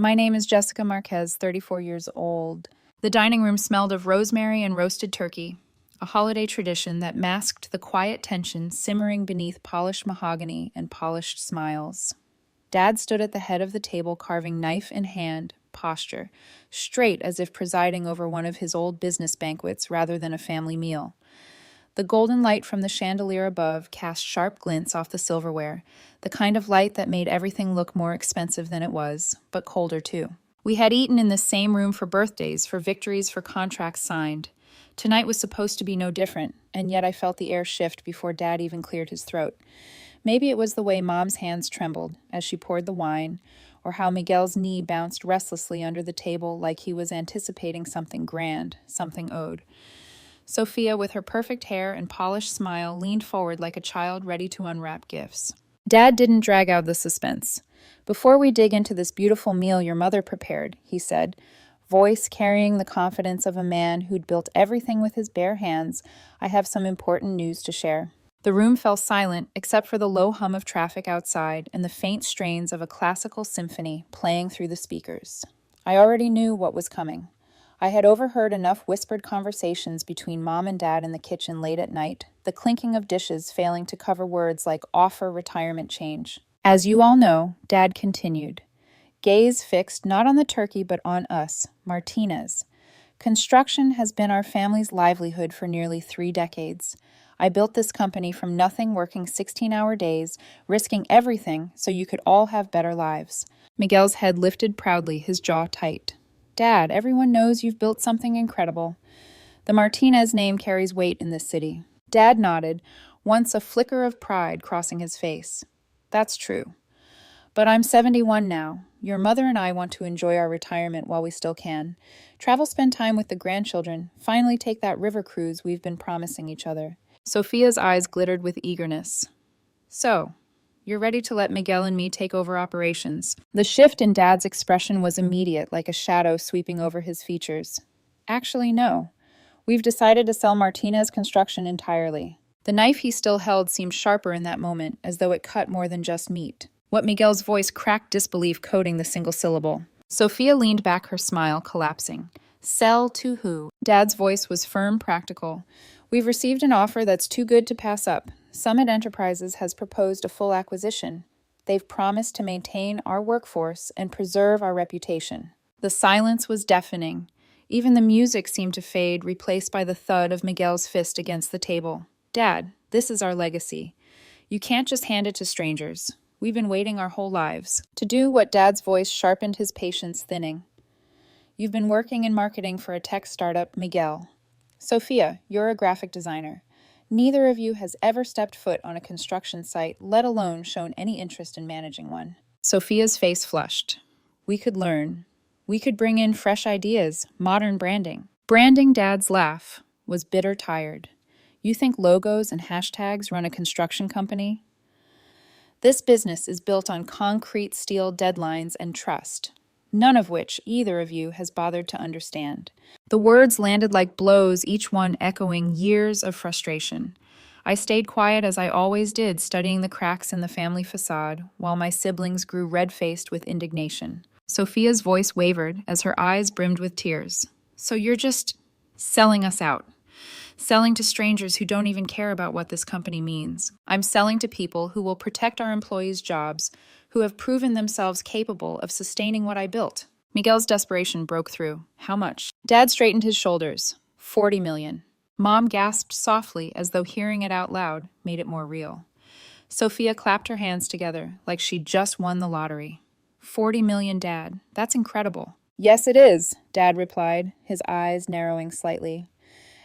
My name is Jessica Marquez, 34 years old. The dining room smelled of rosemary and roasted turkey, a holiday tradition that masked the quiet tension simmering beneath polished mahogany and polished smiles. Dad stood at the head of the table, carving knife in hand, posture, straight as if presiding over one of his old business banquets rather than a family meal. The golden light from the chandelier above cast sharp glints off the silverware, the kind of light that made everything look more expensive than it was, but colder too. We had eaten in the same room for birthdays, for victories, for contracts signed. Tonight was supposed to be no different, and yet I felt the air shift before Dad even cleared his throat. Maybe it was the way Mom's hands trembled as she poured the wine, or how Miguel's knee bounced restlessly under the table like he was anticipating something grand, something owed. Sofia, with her perfect hair and polished smile, leaned forward like a child ready to unwrap gifts. Dad didn't drag out the suspense. "Before we dig into this beautiful meal your mother prepared," he said, voice carrying the confidence of a man who'd built everything with his bare hands, "I have some important news to share." The room fell silent except for the low hum of traffic outside and the faint strains of a classical symphony playing through the speakers. I already knew what was coming. I had overheard enough whispered conversations between Mom and Dad in the kitchen late at night, the clinking of dishes failing to cover words like offer retirement change. "As you all know," Dad continued, gaze fixed not on the turkey but on us, Martinez. "Construction has been our family's livelihood for nearly 3 decades. I built this company from nothing, working 16-hour days, risking everything so you could all have better lives." Miguel's head lifted proudly, his jaw tight. "Dad, everyone knows you've built something incredible. The Martinez name carries weight in this city." Dad nodded, once a flicker of pride crossing his face. "That's true. But I'm 71 now. Your mother and I want to enjoy our retirement while we still can. Travel, spend time with the grandchildren, finally take that river cruise we've been promising each other." Sofia's eyes glittered with eagerness. "So, you're ready to let Miguel and me take over operations?" The shift in Dad's expression was immediate, like a shadow sweeping over his features. "Actually, no. We've decided to sell Martinez Construction entirely." The knife he still held seemed sharper in that moment, as though it cut more than just meat. What Miguel's voice cracked disbelief coding the single syllable. Sofia leaned back, her smile collapsing. "Sell to who?" Dad's voice was firm, practical. "We've received an offer that's too good to pass up. Summit Enterprises has proposed a full acquisition. They've promised to maintain our workforce and preserve our reputation." The silence was deafening. Even the music seemed to fade, replaced by the thud of Miguel's fist against the table. "Dad, this is our legacy. You can't just hand it to strangers. We've been waiting our whole lives." To do what Dad's voice sharpened his patience, thinning. "You've been working in marketing for a tech startup, Miguel. Sofia, you're a graphic designer. Neither of you has ever stepped foot on a construction site, let alone shown any interest in managing one." Sofia's face flushed. "We could learn. We could bring in fresh ideas, modern branding." Branding, Dad's laugh, was bitter tired. "You think logos and hashtags run a construction company? This business is built on concrete steel deadlines and trust, none of which either of you has bothered to understand." The words landed like blows, each one echoing years of frustration. I stayed quiet as I always did, studying the cracks in the family facade, while my siblings grew red-faced with indignation. Sofia's voice wavered as her eyes brimmed with tears. "So you're just selling us out? Selling to strangers who don't even care about what this company means?" "I'm selling to people who will protect our employees' jobs, who have proven themselves capable of sustaining what I built." Miguel's desperation broke through. "How much?" Dad straightened his shoulders. $40 million. Mom gasped softly, as though hearing it out loud made it more real. Sofia clapped her hands together, like she'd just won the lottery. $40 million, Dad. That's incredible." "Yes, it is," Dad replied, his eyes narrowing slightly.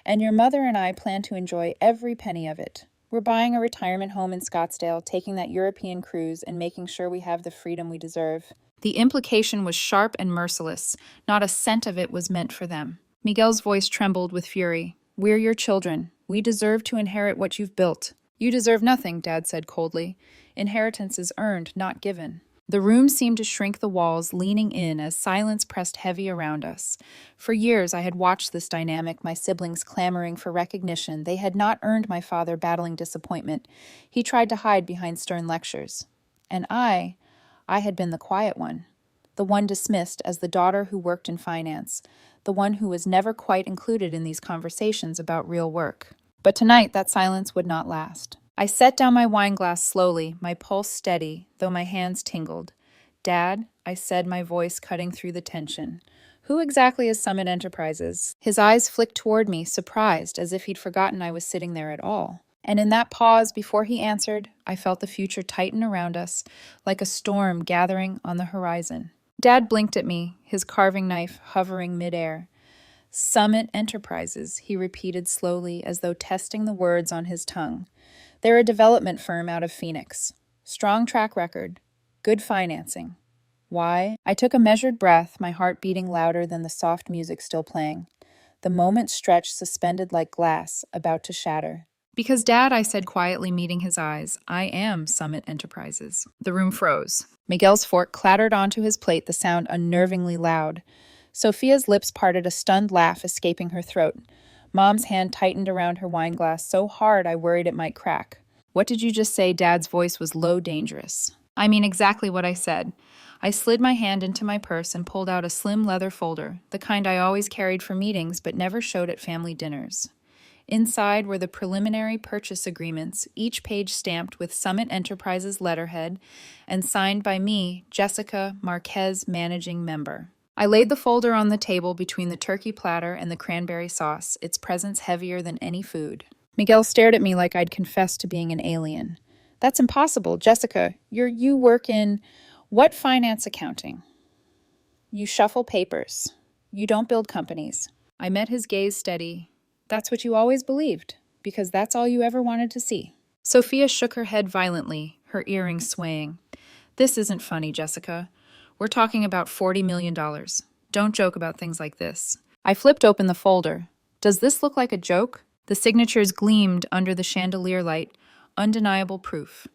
"And your mother and I plan to enjoy every penny of it. We're buying a retirement home in Scottsdale, taking that European cruise, and making sure we have the freedom we deserve." The implication was sharp and merciless. Not a cent of it was meant for them. Miguel's voice trembled with fury. "We're your children. We deserve to inherit what you've built." "You deserve nothing," Dad said coldly. "Inheritance is earned, not given." The room seemed to shrink, the walls leaning in as silence pressed heavy around us. For years I had watched this dynamic, my siblings clamoring for recognition. They had not earned my father battling disappointment. He tried to hide behind stern lectures. And I had been the quiet one. the one dismissed as the daughter who worked in finance, the one who was never quite included in these conversations about real work. But tonight, that silence would not last. I set down my wine glass slowly, my pulse steady, though my hands tingled. "Dad," I said, my voice cutting through the tension. "Who exactly is Summit Enterprises?" His eyes flicked toward me, surprised, as if he'd forgotten I was sitting there at all. And in that pause before he answered, I felt the future tighten around us, like a storm gathering on the horizon. Dad blinked at me, his carving knife hovering midair. "Summit Enterprises," he repeated slowly, as though testing the words on his tongue. "They're a development firm out of Phoenix. Strong track record. Good financing. Why?" I took a measured breath, my heart beating louder than the soft music still playing. The moment stretched suspended like glass, about to shatter. "Because, Dad," I said quietly, meeting his eyes, "I am Summit Enterprises." The room froze. Miguel's fork clattered onto his plate, the sound unnervingly loud. Sofia's lips parted, a stunned laugh escaping her throat. Mom's hand tightened around her wine glass so hard I worried it might crack. "What did you just say?" Dad's voice was low, dangerous. "I mean exactly what I said." I slid my hand into my purse and pulled out a slim leather folder, the kind I always carried for meetings but never showed at family dinners. Inside were the preliminary purchase agreements, each page stamped with Summit Enterprises letterhead and signed by me, Jessica Marquez, managing member. I laid the folder on the table between the turkey platter and the cranberry sauce, its presence heavier than any food. Miguel stared at me like I'd confessed to being an alien. "That's impossible. Jessica, you work in what finance accounting? You shuffle papers. You don't build companies." I met his gaze steady. "That's what you always believed, because that's all you ever wanted to see." Sofia shook her head violently, her earrings swaying. "This isn't funny, Jessica. We're talking about $40 million. Don't joke about things like this." I flipped open the folder. "Does this look like a joke?" The signatures gleamed under the chandelier light, undeniable proof.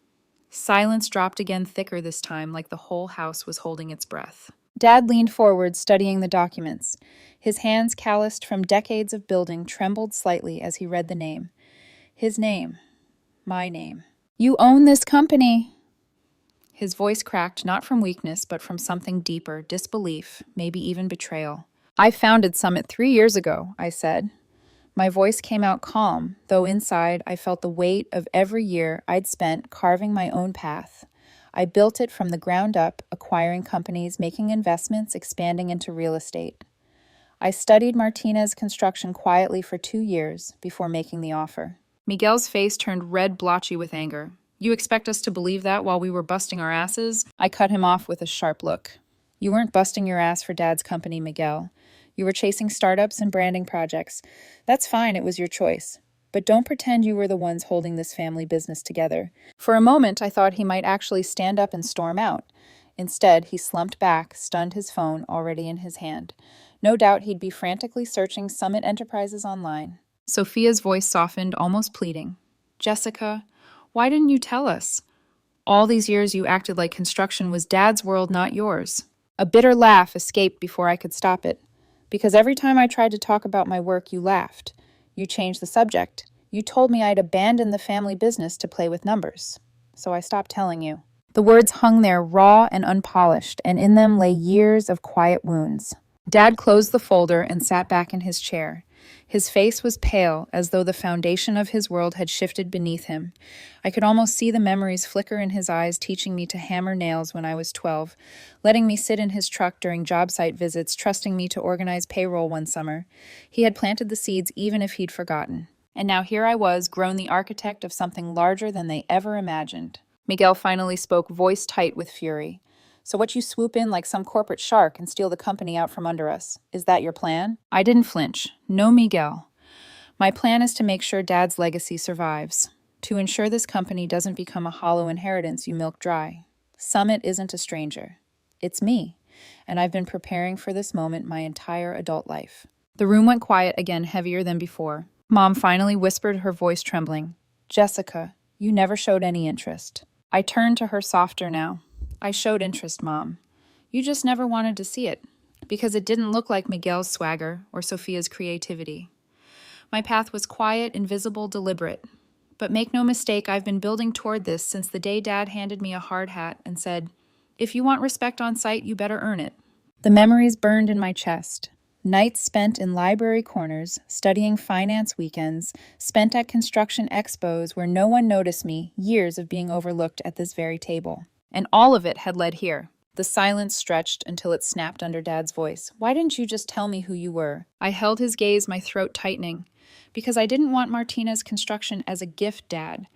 Silence dropped again, thicker this time, like the whole house was holding its breath. Dad leaned forward, studying the documents. His hands, calloused from decades of building, trembled slightly as he read the name. His name. My name. "You own this company." His voice cracked, not from weakness, but from something deeper, disbelief, maybe even betrayal. "I founded Summit 3 years ago," I said. My voice came out calm, though inside I felt the weight of every year I'd spent carving my own path. I built it from the ground up, acquiring companies, making investments, expanding into real estate. I studied Martinez Construction quietly for 2 years before making the offer. Miguel's face turned red, blotchy with anger. "You expect us to believe that while we were busting our asses?" I cut him off with a sharp look. "You weren't busting your ass for Dad's company, Miguel. You were chasing startups and branding projects. That's fine, it was your choice. But don't pretend you were the ones holding this family business together." For a moment, I thought he might actually stand up and storm out. Instead, he slumped back, stunned, his phone already in his hand. No doubt he'd be frantically searching Summit Enterprises online. Sofia's voice softened, almost pleading. "Jessica, why didn't you tell us? All these years you acted like construction was Dad's world, not yours." A bitter laugh escaped before I could stop it. "Because every time I tried to talk about my work, you laughed. You changed the subject. You told me I'd abandoned the family business to play with numbers. So I stopped telling you." The words hung there, raw and unpolished, and in them lay years of quiet wounds. Dad closed the folder and sat back in his chair. His face was pale, as though the foundation of his world had shifted beneath him. I could almost see the memories flicker in his eyes, teaching me to hammer nails when I was 12, letting me sit in his truck during job site visits, trusting me to organize payroll one summer. He had planted the seeds even if he'd forgotten. And now here I was, grown the architect of something larger than they ever imagined. Miguel finally spoke, voice tight with fury. "So what, you swoop in like some corporate shark and steal the company out from under us? Is that your plan?" I didn't flinch. "No, Miguel. My plan is to make sure Dad's legacy survives, to ensure this company doesn't become a hollow inheritance you milk dry. Summit isn't a stranger. It's me, and I've been preparing for this moment my entire adult life." The room went quiet again, heavier than before. Mom finally whispered, her voice trembling. "Jessica, you never showed any interest." I turned to her, softer now. "I showed interest, Mom. You just never wanted to see it, because it didn't look like Miguel's swagger or Sofia's creativity. My path was quiet, invisible, deliberate. But make no mistake, I've been building toward this since the day Dad handed me a hard hat and said, If you want respect on site, you better earn it. The memories burned in my chest. Nights spent in library corners, studying finance weekends, spent at construction expos where no one noticed me, years of being overlooked at this very table. And all of it had led here. The silence stretched until it snapped under Dad's voice. Why didn't you just tell me who you were? I held his gaze, my throat tightening. Because I didn't want Martinez Construction as a gift, Dad.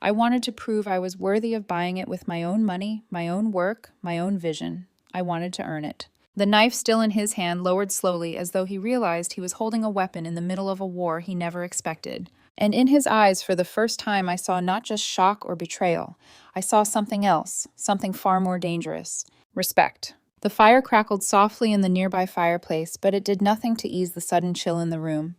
I wanted to prove I was worthy of buying it with my own money, my own work, my own vision. I wanted to earn it. The knife still in his hand lowered slowly as though he realized he was holding a weapon in the middle of a war he never expected. And in his eyes, for the first time, I saw not just shock or betrayal. I saw something else, something far more dangerous. Respect. The fire crackled softly in the nearby fireplace, but it did nothing to ease the sudden chill in the room.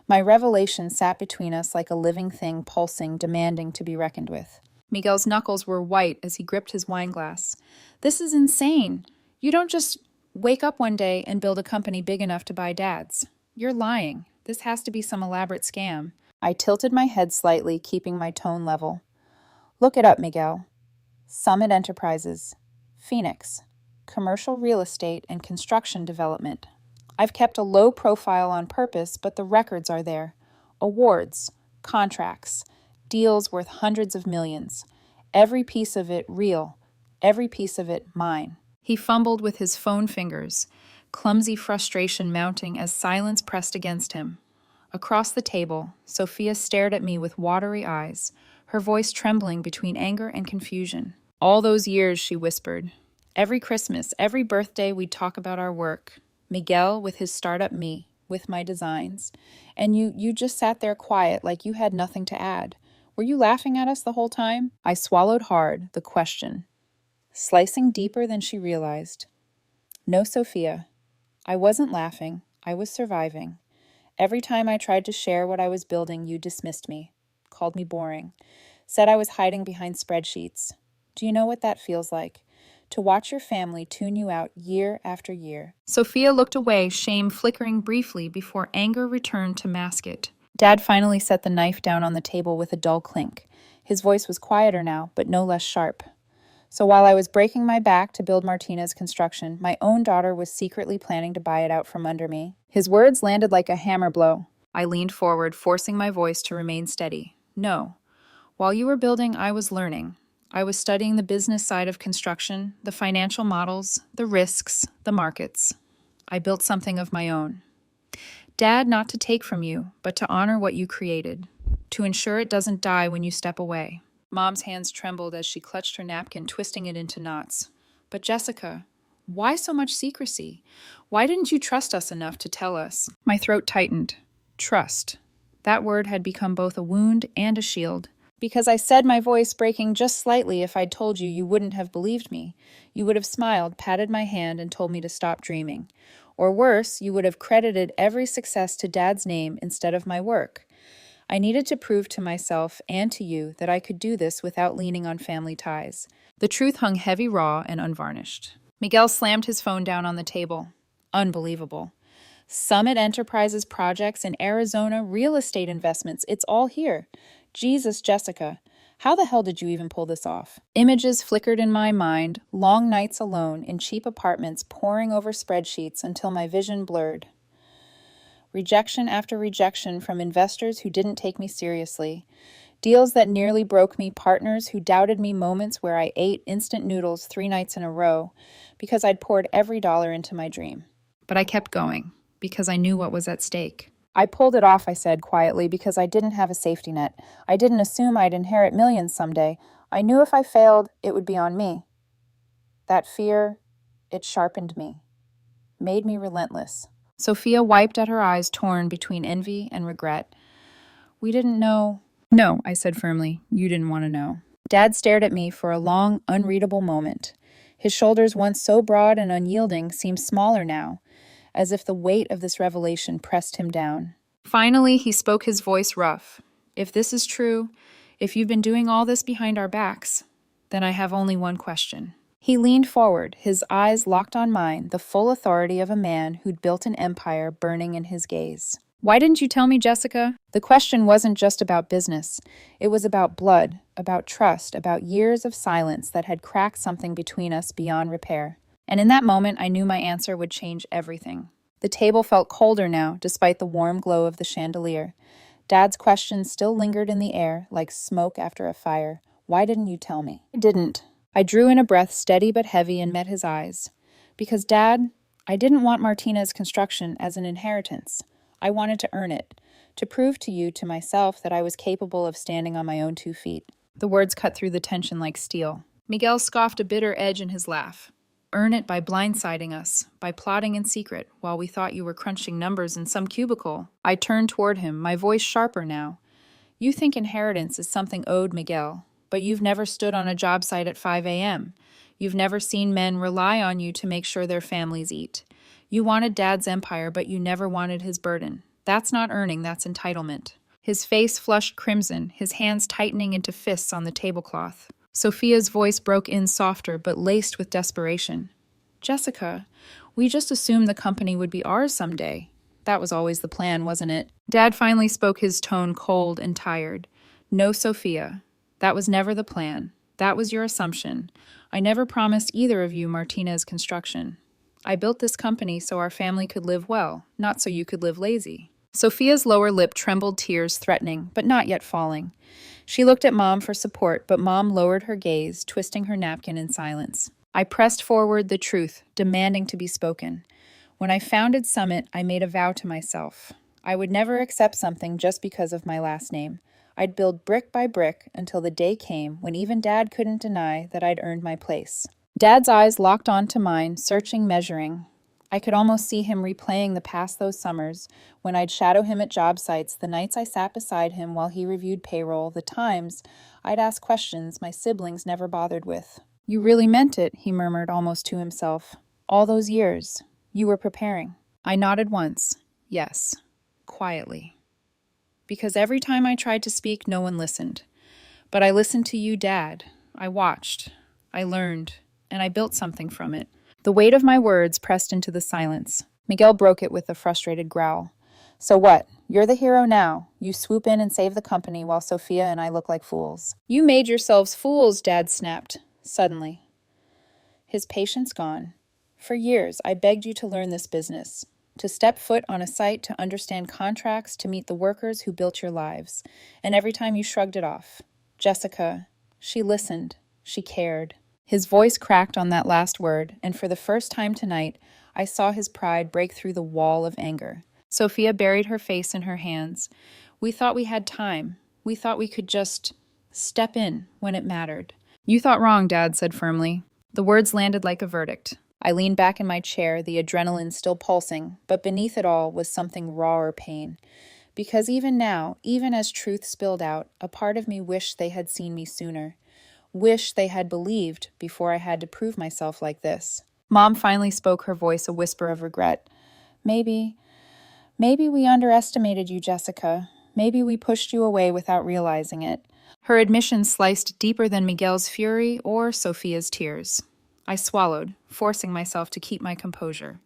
My revelation sat between us like a living thing pulsing, demanding to be reckoned with. Miguel's knuckles were white as he gripped his wineglass. This is insane. You don't just wake up one day and build a company big enough to buy Dad's. You're lying. This has to be some elaborate scam. I tilted my head slightly, keeping my tone level. Look it up, Miguel. Summit Enterprises. Phoenix. Commercial real estate and construction development. I've kept a low profile on purpose, but the records are there. Awards, contracts, deals worth hundreds of millions. Every piece of it real. Every piece of it mine. He fumbled with his phone fingers, clumsy frustration mounting as silence pressed against him. Across the table, Sofia stared at me with watery eyes, her voice trembling between anger and confusion. All those years, she whispered. Every Christmas, every birthday, we'd talk about our work. Miguel with his startup, me with my designs. And you just sat there quiet like you had nothing to add. Were you laughing at us the whole time? I swallowed hard, the question, slicing deeper than she realized. No, Sofia. I wasn't laughing. I was surviving. Every time I tried to share what I was building, you dismissed me, called me boring, said I was hiding behind spreadsheets. Do you know what that feels like? To watch your family tune you out year after year. Sofia looked away, shame flickering briefly before anger returned to mask it. Dad finally set the knife down on the table with a dull clink. His voice was quieter now, but no less sharp. So while I was breaking my back to build Martinez Construction, my own daughter was secretly planning to buy it out from under me. His words landed like a hammer blow. I leaned forward, forcing my voice to remain steady. No. While you were building, I was learning. I was studying the business side of construction, the financial models, the risks, the markets. I built something of my own. Dad, not to take from you, but to honor what you created, to ensure it doesn't die when you step away. Mom's hands trembled as she clutched her napkin, twisting it into knots. But Jessica, why so much secrecy? Why didn't you trust us enough to tell us? My throat tightened. Trust. That word had become both a wound and a shield. Because I said, my voice breaking just slightly, if I'd told you, you wouldn't have believed me. You would have smiled, patted my hand, and told me to stop dreaming. Or worse, you would have credited every success to Dad's name instead of my work. I needed to prove to myself and to you that I could do this without leaning on family ties. The truth hung heavy, raw, and unvarnished. Miguel slammed his phone down on the table. Unbelievable. Summit Enterprises projects in Arizona, real estate investments, it's all here. Jesus, Jessica, how the hell did you even pull this off? Images flickered in my mind, long nights alone in cheap apartments poring over spreadsheets until my vision blurred. Rejection after rejection from investors who didn't take me seriously. Deals that nearly broke me, partners who doubted me, moments where I ate instant noodles 3 nights in a row because I'd poured every dollar into my dream. But I kept going because I knew what was at stake. I pulled it off, I said quietly, because I didn't have a safety net. I didn't assume I'd inherit millions someday. I knew if I failed, it would be on me. That fear, it sharpened me, made me relentless. Sofia wiped at her eyes torn between envy and regret. We didn't know. No, I said firmly. You didn't want to know. Dad stared at me for a long, unreadable moment. His shoulders, once so broad and unyielding, seemed smaller now, as if the weight of this revelation pressed him down. Finally, he spoke, his voice rough. If this is true, if you've been doing all this behind our backs, then I have only one question. He leaned forward, his eyes locked on mine, the full authority of a man who'd built an empire burning in his gaze. Why didn't you tell me, Jessica? The question wasn't just about business. It was about blood, about trust, about years of silence that had cracked something between us beyond repair. And in that moment, I knew my answer would change everything. The table felt colder now, despite the warm glow of the chandelier. Dad's questions still lingered in the air, like smoke after a fire. Why didn't you tell me? I didn't. I drew in a breath steady but heavy and met his eyes. Because, Dad, I didn't want Martinez Construction as an inheritance. I wanted to earn it, to prove to you, to myself, that I was capable of standing on my own 2 feet. The words cut through the tension like steel. Miguel scoffed a bitter edge in his laugh. Earn it by blindsiding us, by plotting in secret, while we thought you were crunching numbers in some cubicle. I turned toward him, my voice sharper now. You think inheritance is something owed Miguel, but you've never stood on a job site at 5 a.m. You've never seen men rely on you to make sure their families eat. You wanted Dad's empire, but you never wanted his burden. That's not earning, that's entitlement. His face flushed crimson, his hands tightening into fists on the tablecloth. Sofia's voice broke in softer, but laced with desperation. Jessica, we just assumed the company would be ours someday. That was always the plan, wasn't it? Dad finally spoke, his tone cold and tired. No, Sofia. That was never the plan. That was your assumption. I never promised either of you Martinez Construction. I built this company so our family could live well, not so you could live lazy. Sofia's lower lip trembled, tears threatening, but not yet falling. She looked at Mom for support, but Mom lowered her gaze, twisting her napkin in silence. I pressed forward the truth, demanding to be spoken. When I founded Summit, I made a vow to myself. I would never accept something just because of my last name. I'd build brick by brick until the day came when even Dad couldn't deny that I'd earned my place. Dad's eyes locked onto mine, searching, measuring. I could almost see him replaying the past those summers, when I'd shadow him at job sites, the nights I sat beside him while he reviewed payroll, the times I'd ask questions my siblings never bothered with. You really meant it, he murmured almost to himself. All those years. You were preparing. I nodded once. Yes. Quietly. Because every time I tried to speak, no one listened. But I listened to you, Dad. I watched. I learned. And I built something from it. The weight of my words pressed into the silence. Miguel broke it with a frustrated growl. So what? You're the hero now. You swoop in and save the company while Sofia and I look like fools. You made yourselves fools, Dad snapped, suddenly. His patience gone. For years, I begged you to learn this business, to step foot on a site, to understand contracts, to meet the workers who built your lives. And every time you shrugged it off. Jessica, she listened. She cared. His voice cracked on that last word, and for the first time tonight, I saw his pride break through the wall of anger. Sofia buried her face in her hands. We thought we had time. We thought we could just step in when it mattered. You thought wrong, Dad said firmly. The words landed like a verdict. I leaned back in my chair, the adrenaline still pulsing, but beneath it all was something rawer pain. Because even now, even as truth spilled out, a part of me wished they had seen me sooner. Wish they had believed before I had to prove myself like this. Mom finally spoke, her voice a whisper of regret. Maybe we underestimated you, Jessica. Maybe we pushed you away without realizing it. Her admission sliced deeper than Miguel's fury or Sofia's tears. I swallowed, forcing myself to keep my composure.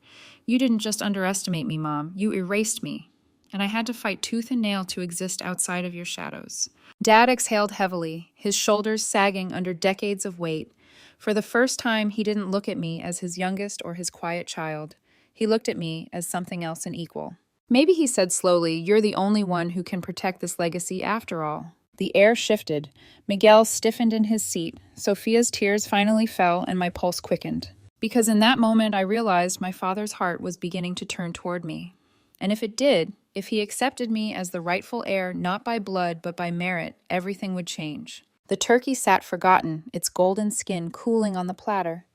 You didn't just underestimate me, Mom. You erased me. And I had to fight tooth and nail to exist outside of your shadows. Dad exhaled heavily, his shoulders sagging under decades of weight. For the first time, he didn't look at me as his youngest or his quiet child. He looked at me as something else and equal. Maybe he said slowly, you're the only one who can protect this legacy after all. The air shifted. Miguel stiffened in his seat. Sofia's tears finally fell and my pulse quickened. Because in that moment, I realized my father's heart was beginning to turn toward me. And if it did, if he accepted me as the rightful heir, not by blood, but by merit, everything would change. The turkey sat forgotten, its golden skin cooling on the platter.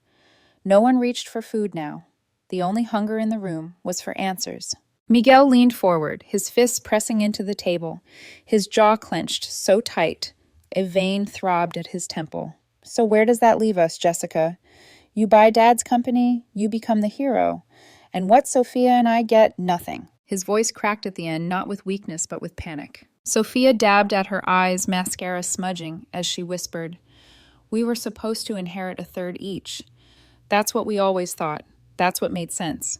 No one reached for food now. The only hunger in the room was for answers. Miguel leaned forward, his fists pressing into the table, his jaw clenched so tight, a vein throbbed at his temple. So where does that leave us, Jessica? You buy Dad's company, you become the hero. And what Sofia and I get? Nothing. His voice cracked at the end, not with weakness, but with panic. Sofia dabbed at her eyes, mascara smudging, as she whispered, We were supposed to inherit a third each. That's what we always thought. That's what made sense.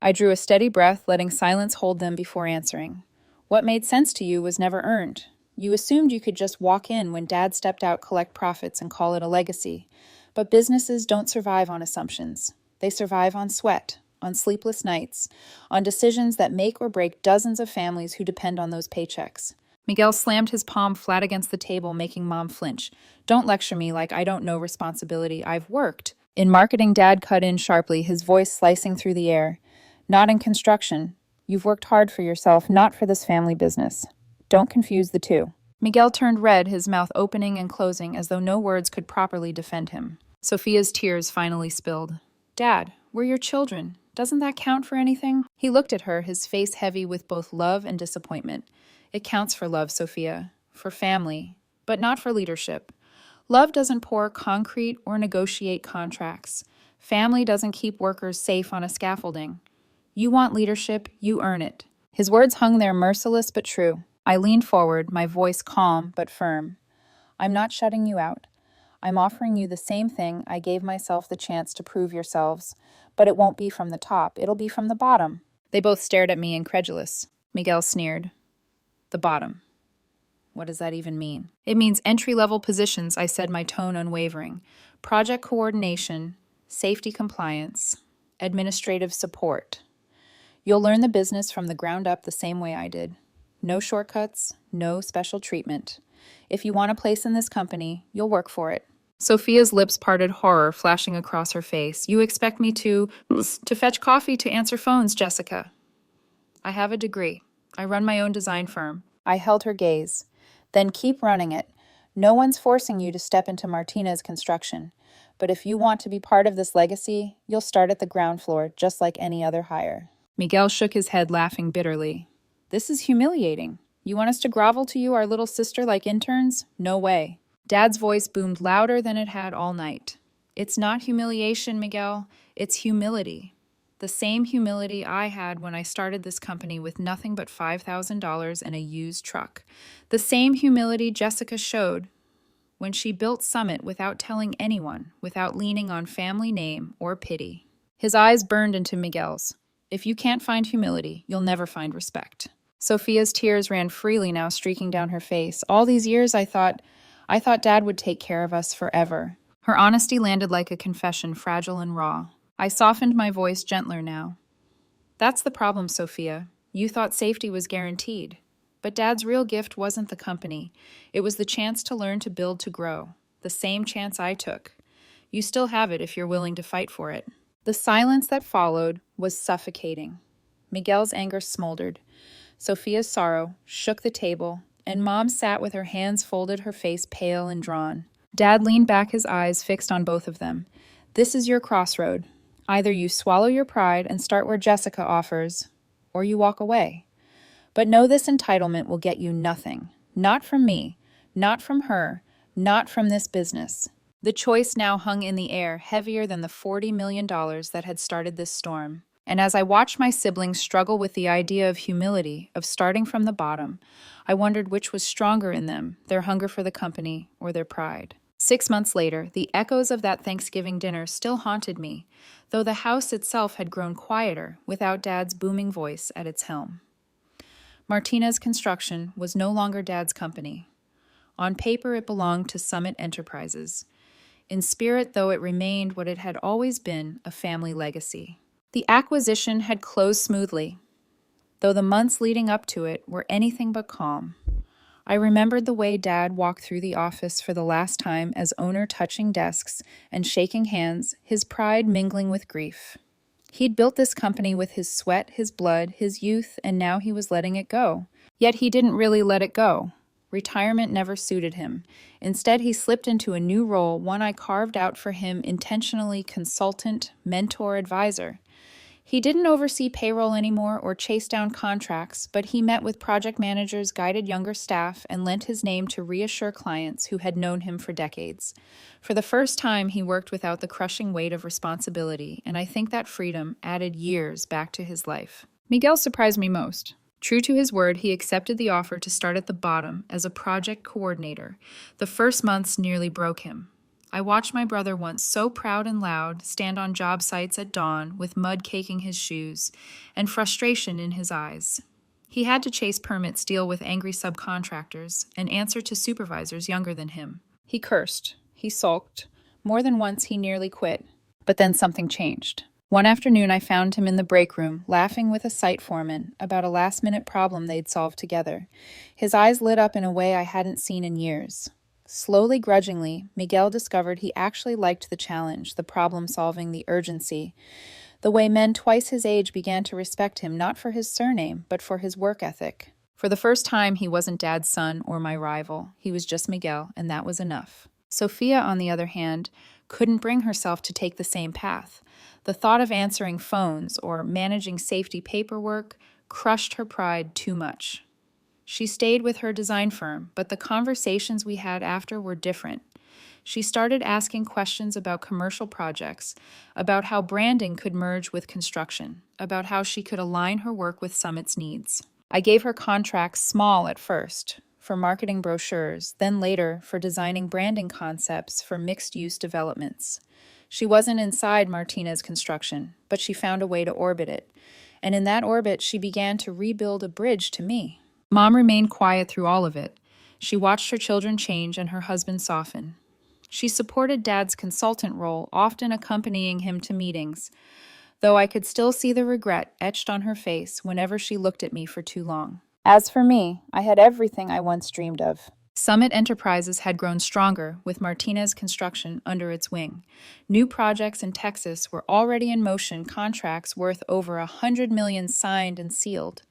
I drew a steady breath, letting silence hold them before answering. What made sense to you was never earned. You assumed you could just walk in when Dad stepped out, collect profits, and call it a legacy. But businesses don't survive on assumptions. They survive on sweat, on sleepless nights, on decisions that make or break dozens of families who depend on those paychecks. Miguel slammed his palm flat against the table, making Mom flinch. Don't lecture me like I don't know responsibility. I've worked. In marketing, Dad cut in sharply, his voice slicing through the air. Not in construction. You've worked hard for yourself, not for this family business. Don't confuse the two. Miguel turned red, his mouth opening and closing as though no words could properly defend him. Sofia's tears finally spilled. Dad, we're your children. Doesn't that count for anything? He looked at her, his face heavy with both love and disappointment. It counts for love, Sofia. For family. But not for leadership. Love doesn't pour concrete or negotiate contracts. Family doesn't keep workers safe on a scaffolding. You want leadership, you earn it. His words hung there merciless but true. I leaned forward, my voice calm but firm. I'm not shutting you out. I'm offering you the same thing I gave myself the chance to prove yourselves, but it won't be from the top, it'll be from the bottom. They both stared at me, incredulous. Miguel sneered. The bottom. What does that even mean? It means entry-level positions, I said, my tone unwavering. Project coordination, safety compliance, administrative support. You'll learn the business from the ground up the same way I did. No shortcuts, no special treatment. If you want a place in this company, you'll work for it. Sofia's lips parted, horror flashing across her face. You expect me to fetch coffee, to answer phones, Jessica. I have a degree. I run my own design firm. I held her gaze. Then keep running it. No one's forcing you to step into Martinez Construction. But if you want to be part of this legacy, you'll start at the ground floor, just like any other hire. Miguel shook his head, laughing bitterly. This is humiliating. You want us to grovel to you, our little sister, like interns? No way. Dad's voice boomed louder than it had all night. It's not humiliation, Miguel. It's humility. The same humility I had when I started this company with nothing but $5,000 and a used truck. The same humility Jessica showed when she built Summit without telling anyone, without leaning on family name or pity. His eyes burned into Miguel's. If you can't find humility, you'll never find respect. Sofia's tears ran freely now, streaking down her face. All these years I thought Dad would take care of us forever. Her honesty landed like a confession, fragile and raw. I softened my voice gentler now. That's the problem, Sofia. You thought safety was guaranteed. But Dad's real gift wasn't the company. It was the chance to learn to build to grow. The same chance I took. You still have it if you're willing to fight for it. The silence that followed was suffocating. Miguel's anger smoldered. Sofia's sorrow shook the table, and Mom sat with her hands folded, her face pale and drawn. Dad leaned back, his eyes fixed on both of them. This is your crossroad. Either you swallow your pride and start where Jessica offers, or you walk away. But know this entitlement will get you nothing. Not from me, not from her, not from this business. The choice now hung in the air, heavier than the $40 million that had started this storm. And as I watched my siblings struggle with the idea of humility, of starting from the bottom, I wondered which was stronger in them, their hunger for the company or their pride. 6 months later, the echoes of that Thanksgiving dinner still haunted me, though the house itself had grown quieter without Dad's booming voice at its helm. Martinez Construction was no longer Dad's company. On paper, it belonged to Summit Enterprises. In spirit, though, it remained what it had always been, a family legacy. The acquisition had closed smoothly, though the months leading up to it were anything but calm. I remembered the way Dad walked through the office for the last time as owner, touching desks and shaking hands, his pride mingling with grief. He'd built this company with his sweat, his blood, his youth, and now he was letting it go. Yet he didn't really let it go. Retirement never suited him. Instead, he slipped into a new role, one I carved out for him intentionally: consultant, mentor, advisor. He didn't oversee payroll anymore or chase down contracts, but he met with project managers, guided younger staff, and lent his name to reassure clients who had known him for decades. For the first time, he worked without the crushing weight of responsibility, and I think that freedom added years back to his life. Miguel surprised me most. True to his word, he accepted the offer to start at the bottom as a project coordinator. The first months nearly broke him. I watched my brother, once so proud and loud, stand on job sites at dawn with mud caking his shoes and frustration in his eyes. He had to chase permits, deal with angry subcontractors, and answer to supervisors younger than him. He cursed. He sulked. More than once he nearly quit. But then something changed. One afternoon I found him in the break room, laughing with a site foreman about a last-minute problem they'd solved together. His eyes lit up in a way I hadn't seen in years. Slowly, grudgingly, Miguel discovered he actually liked the challenge, the problem-solving, the urgency. The way men twice his age began to respect him, not for his surname, but for his work ethic. For the first time, he wasn't Dad's son or my rival. He was just Miguel, and that was enough. Sofia, on the other hand, couldn't bring herself to take the same path. The thought of answering phones or managing safety paperwork crushed her pride too much. She stayed with her design firm, but the conversations we had after were different. She started asking questions about commercial projects, about how branding could merge with construction, about how she could align her work with Summit's needs. I gave her contracts, small at first, for marketing brochures, then later for designing branding concepts for mixed-use developments. She wasn't inside Martinez Construction, but she found a way to orbit it. And in that orbit, she began to rebuild a bridge to me. Mom remained quiet through all of it. She watched her children change and her husband soften. She supported Dad's consultant role, often accompanying him to meetings, though I could still see the regret etched on her face whenever she looked at me for too long. As for me, I had everything I once dreamed of. Summit Enterprises had grown stronger with Martinez Construction under its wing. New projects in Texas were already in motion, contracts worth over $100 million signed and sealed.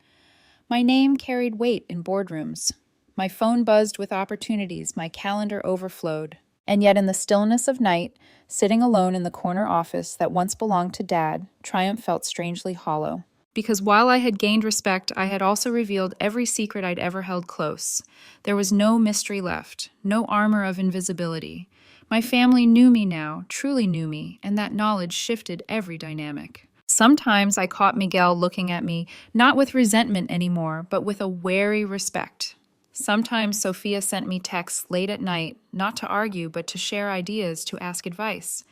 My name carried weight in boardrooms. My phone buzzed with opportunities, my calendar overflowed. And yet in the stillness of night, sitting alone in the corner office that once belonged to Dad, triumph felt strangely hollow. Because while I had gained respect, I had also revealed every secret I'd ever held close. There was no mystery left, no armor of invisibility. My family knew me now, truly knew me, and that knowledge shifted every dynamic. Sometimes I caught Miguel looking at me, not with resentment anymore, but with a wary respect. Sometimes Sofia sent me texts late at night, not to argue, but to share ideas, to ask advice.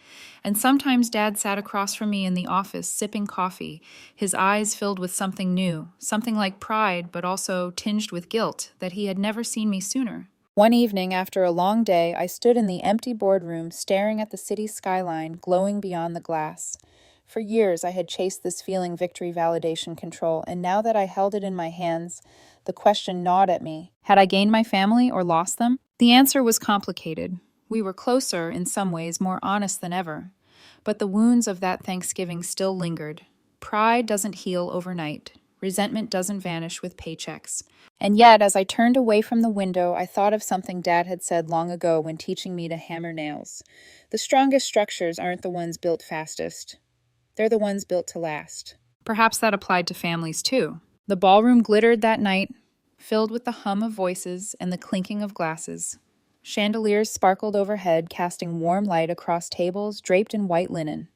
And sometimes Dad sat across from me in the office, sipping coffee, his eyes filled with something new, something like pride, but also tinged with guilt, that he had never seen me sooner. One evening, after a long day, I stood in the empty boardroom, staring at the city skyline glowing beyond the glass. For years, I had chased this feeling, victory, validation, control, and now that I held it in my hands, the question gnawed at me. Had I gained my family or lost them? The answer was complicated. We were closer, in some ways, more honest than ever. But the wounds of that Thanksgiving still lingered. Pride doesn't heal overnight. Resentment doesn't vanish with paychecks. And yet, as I turned away from the window, I thought of something Dad had said long ago when teaching me to hammer nails. The strongest structures aren't the ones built fastest. They're the ones built to last. Perhaps that applied to families, too. The ballroom glittered that night, filled with the hum of voices and the clinking of glasses. Chandeliers sparkled overhead, casting warm light across tables draped in white linen.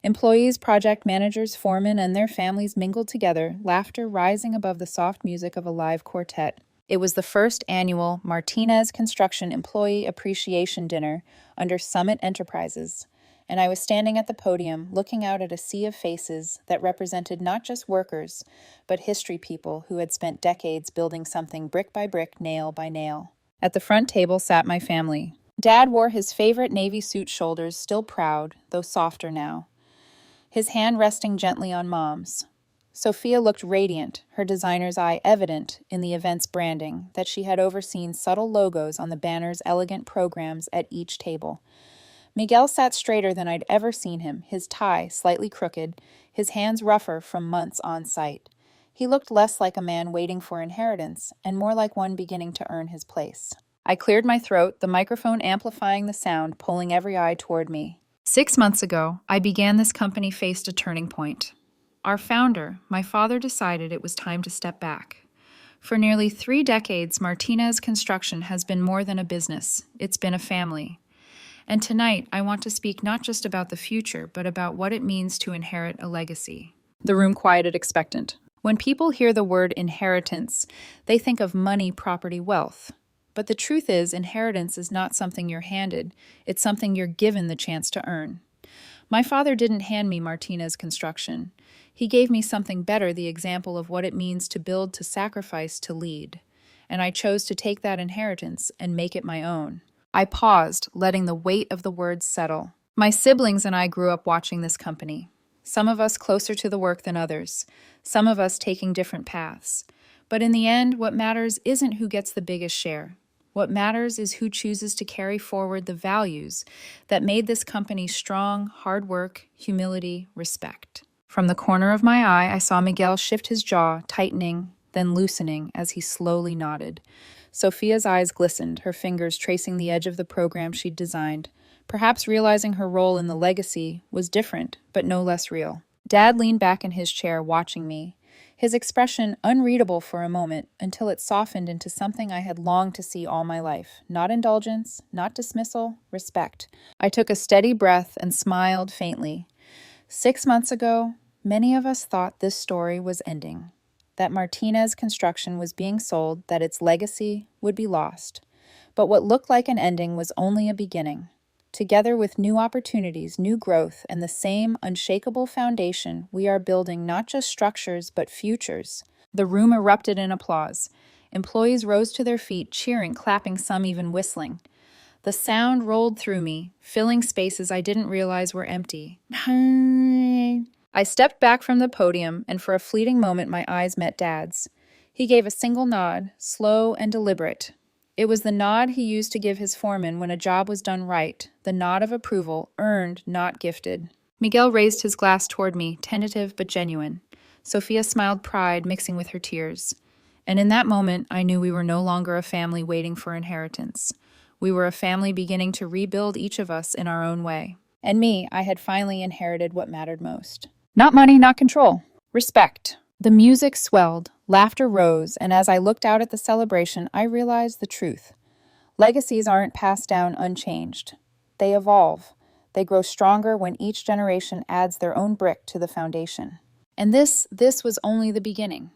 Employees, project managers, foremen, and their families mingled together, laughter rising above the soft music of a live quartet. It was the first annual Martinez Construction Employee Appreciation Dinner under Summit Enterprises, and I was standing at the podium, looking out at a sea of faces that represented not just workers, but history people who had spent decades building something brick by brick, nail by nail. At the front table sat my family. Dad wore his favorite navy suit shoulders, still proud, though softer now, his hand resting gently on Mom's. Sofia looked radiant, her designer's eye evident in the event's branding, that she had overseen subtle logos on the banner's elegant programs at each table. Miguel sat straighter than I'd ever seen him, his tie slightly crooked, his hands rougher from months on site. He looked less like a man waiting for inheritance, and more like one beginning to earn his place. I cleared my throat, the microphone amplifying the sound, pulling every eye toward me. 6 months ago, I began this company faced a turning point. Our founder, my father, decided it was time to step back. For nearly 3 decades, Martinez Construction has been more than a business. It's been a family. And tonight, I want to speak not just about the future, but about what it means to inherit a legacy. The room quieted, expectant. When people hear the word inheritance, they think of money, property, wealth. But the truth is, inheritance is not something you're handed, it's something you're given the chance to earn. My father didn't hand me Martinez Construction. He gave me something better, the example of what it means to build, to sacrifice, to lead. And I chose to take that inheritance and make it my own. I paused, letting the weight of the words settle. My siblings and I grew up watching this company. Some of us closer to the work than others, some of us taking different paths. But in the end, what matters isn't who gets the biggest share. What matters is who chooses to carry forward the values that made this company strong: hard work, humility, respect. From the corner of my eye, I saw Miguel shift his jaw, tightening, then loosening as he slowly nodded. Sofia's eyes glistened, her fingers tracing the edge of the program she'd designed, perhaps realizing her role in the legacy was different, but no less real. Dad leaned back in his chair, watching me, his expression unreadable for a moment until it softened into something I had longed to see all my life. Not indulgence, not dismissal, respect. I took a steady breath and smiled faintly. 6 months ago, many of us thought this story was ending, that Martinez Construction was being sold, that its legacy would be lost. But what looked like an ending was only a beginning. Together with new opportunities, new growth, and the same unshakable foundation, we are building not just structures, but futures. The room erupted in applause. Employees rose to their feet, cheering, clapping, some even whistling. The sound rolled through me, filling spaces I didn't realize were empty. I stepped back from the podium, and for a fleeting moment my eyes met Dad's. He gave a single nod, slow and deliberate. It was the nod he used to give his foreman when a job was done right, the nod of approval, earned, not gifted. Miguel raised his glass toward me, tentative but genuine. Sofia smiled, pride mixing with her tears. And in that moment, I knew we were no longer a family waiting for inheritance. We were a family beginning to rebuild, each of us in our own way. And me, I had finally inherited what mattered most. Not money, not control. Respect. The music swelled, laughter rose, and as I looked out at the celebration, I realized the truth. Legacies aren't passed down unchanged. They evolve. They grow stronger when each generation adds their own brick to the foundation. And this was only the beginning.